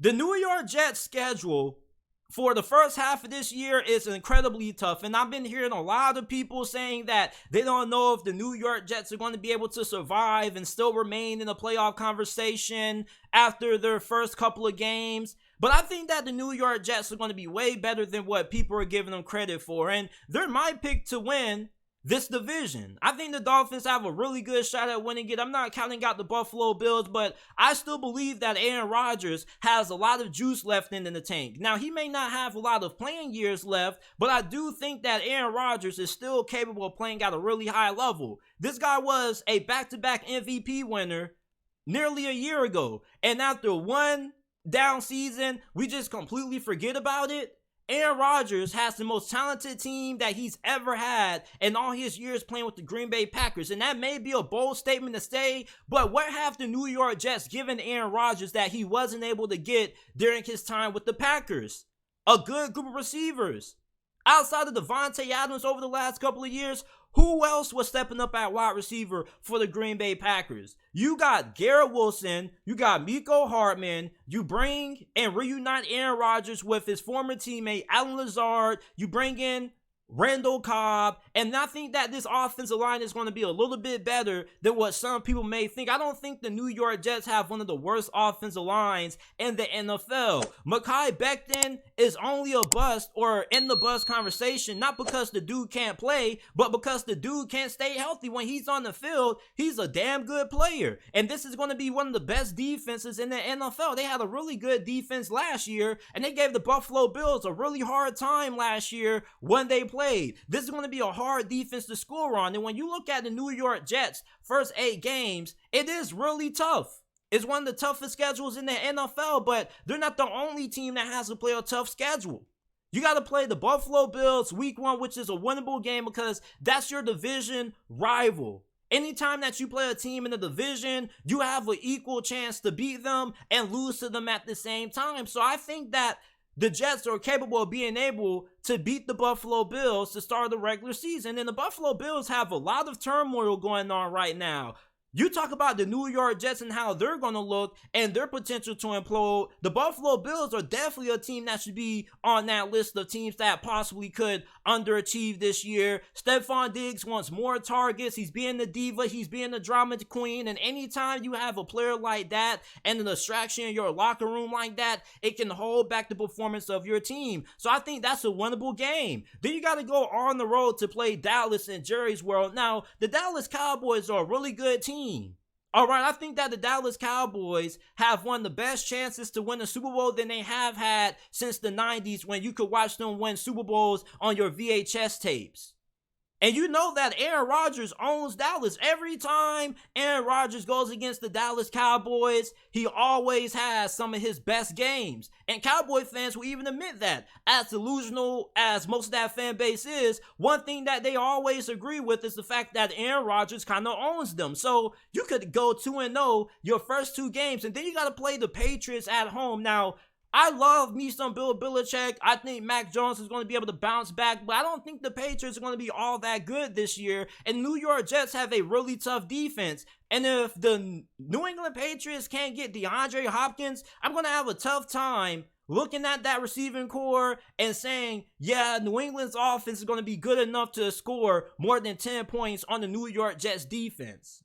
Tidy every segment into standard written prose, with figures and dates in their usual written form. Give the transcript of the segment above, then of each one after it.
The New York Jets schedule for the first half of this year is incredibly tough. And I've been hearing a lot of people saying that they don't know if the New York Jets are going to be able to survive and still remain in the playoff conversation after their first couple of games. But I think that the New York Jets are going to be way better than what people are giving them credit for. And they're my pick to win this division. I think the Dolphins have a really good shot at winning it. I'm not counting out the Buffalo Bills, but I still believe that Aaron Rodgers has a lot of juice left in the tank. Now, he may not have a lot of playing years left, but I do think that Aaron Rodgers is still capable of playing at a really high level. This guy was a back-to-back MVP winner nearly a year ago, and after one down season, we just completely forget about it. Aaron Rodgers has the most talented team that he's ever had in all his years playing with the Green Bay Packers. And that may be a bold statement to say, but what have the New York Jets given Aaron Rodgers that he wasn't able to get during his time with the Packers? A good group of receivers. Outside of Devontae Adams over the last couple of years, who else was stepping up at wide receiver for the Green Bay Packers? You got Garrett Wilson, you got Mecole Hardman, you bring and reunite Aaron Rodgers with his former teammate Allen Lazard, you bring in Randall Cobb, and I think that this offensive line is going to be a little bit better than what some people may think. I don't think the New York Jets have one of the worst offensive lines in the NFL. Mekhi Becton is only a bust or in the bust conversation, not because the dude can't play, but because the dude can't stay healthy. When he's on the field, he's a damn good player. And this is going to be one of the best defenses in the NFL. They had a really good defense last year, and they gave the Buffalo Bills a really hard time last year when they played. This is going to be a hard defense to score on. And when you look at the New York Jets' first 8 games, it is really tough. It's one of the toughest schedules in the NFL, but they're not the only team that has to play a tough schedule. You got to play the Buffalo Bills week 1, which is a winnable game because that's your division rival. Anytime that you play a team in the division, you have an equal chance to beat them and lose to them at the same time. So I think that the Jets are capable of being able to beat the Buffalo Bills to start the regular season. And the Buffalo Bills have a lot of turmoil going on right now. You talk about the New York Jets and how they're going to look and their potential to implode. The Buffalo Bills are definitely a team that should be on that list of teams that possibly could underachieve this year. Stephon Diggs wants more targets. He's being the diva. He's being the drama queen. And anytime you have a player like that and a distraction in your locker room like that, it can hold back the performance of your team. So I think that's a winnable game. Then you got to go on the road to play Dallas in Jerry's World. Now, the Dallas Cowboys are a really good team. All right, I think that the Dallas Cowboys have one of the best chances to win a Super Bowl than they have had since the 90s when you could watch them win Super Bowls on your VHS tapes. And you know that Aaron Rodgers owns Dallas. Every time Aaron Rodgers goes against the Dallas Cowboys, he always has some of his best games. And Cowboy fans will even admit that. As delusional as most of that fan base is, one thing that they always agree with is the fact that Aaron Rodgers kind of owns them. So you could go 2-0 your first 2 games, and then you got to play the Patriots at home. Now, I love me some Bill Belichick. I think Mac Jones is going to be able to bounce back, but I don't think the Patriots are going to be all that good this year. And New York Jets have a really tough defense. And if the New England Patriots can't get DeAndre Hopkins, I'm going to have a tough time looking at that receiving core and saying, yeah, New England's offense is going to be good enough to score more than 10 points on the New York Jets defense.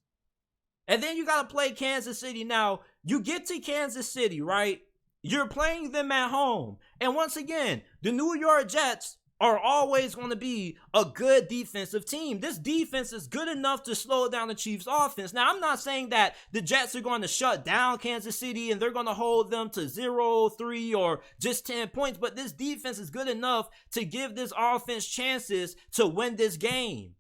And then you got to play Kansas City. Now, you get to Kansas City, right? You're playing them at home. And once again, the New York Jets are always going to be a good defensive team. This defense is good enough to slow down the Chiefs' offense. Now, I'm not saying that the Jets are going to shut down Kansas City and they're going to hold them to 0-3 or just 10 points, but this defense is good enough to give this offense chances to win this game.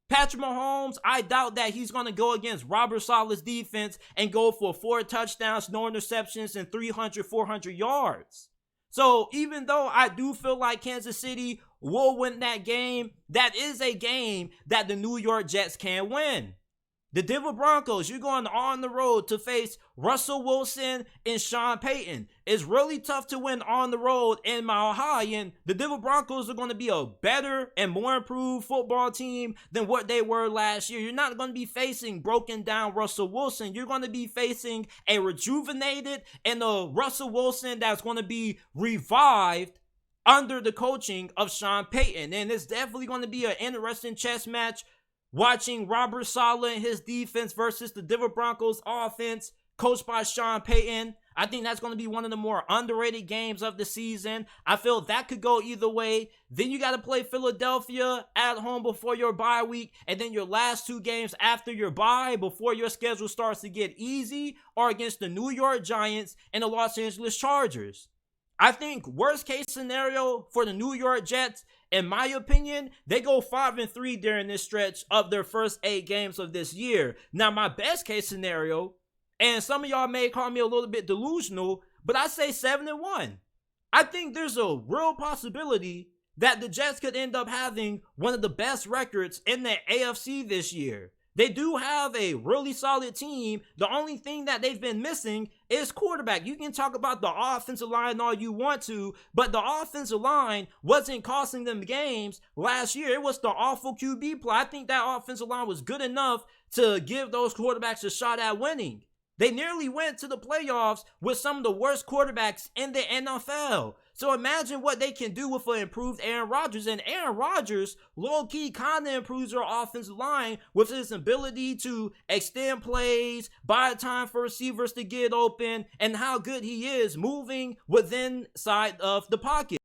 Patrick Mahomes, I doubt that he's going to go against Robert Saleh's defense and go for 4 touchdowns, no interceptions, and 300, 400 yards. So even though I do feel like Kansas City will win that game, that is a game that the New York Jets can win. The Denver Broncos, you're going on the road to face Russell Wilson and Sean Payton. It's really tough to win on the road in Mile High, and the Denver Broncos are going to be a better and more improved football team than what they were last year. You're not going to be facing broken down Russell Wilson. You're going to be facing a rejuvenated and a Russell Wilson that's going to be revived under the coaching of Sean Payton. And it's definitely going to be an interesting chess match, watching Robert Saleh and his defense versus the Denver Broncos offense coached by Sean Payton. I think that's going to be one of the more underrated games of the season. I feel that could go either way. Then you got to play Philadelphia at home before your bye week, and then your last two games after your bye before your schedule starts to get easy are against the New York Giants and the Los Angeles Chargers. I think worst case scenario for the New York Jets, in my opinion, they go 5-3 during this stretch of their first 8 games of this year. Now, my best case scenario, and some of y'all may call me a little bit delusional, but I say 7-1. I think there's a real possibility that the Jets could end up having one of the best records in the AFC this year. They do have a really solid team. The only thing that they've been missing is quarterback. You can talk about the offensive line all you want to, but the offensive line wasn't costing them games last year. It was the awful QB play. I think that offensive line was good enough to give those quarterbacks a shot at winning. They nearly went to the playoffs with some of the worst quarterbacks in the NFL. So imagine what they can do with an improved Aaron Rodgers. And Aaron Rodgers, low-key, kind of improves their offensive line with his ability to extend plays, buy time for receivers to get open, and how good he is moving within side of the pocket.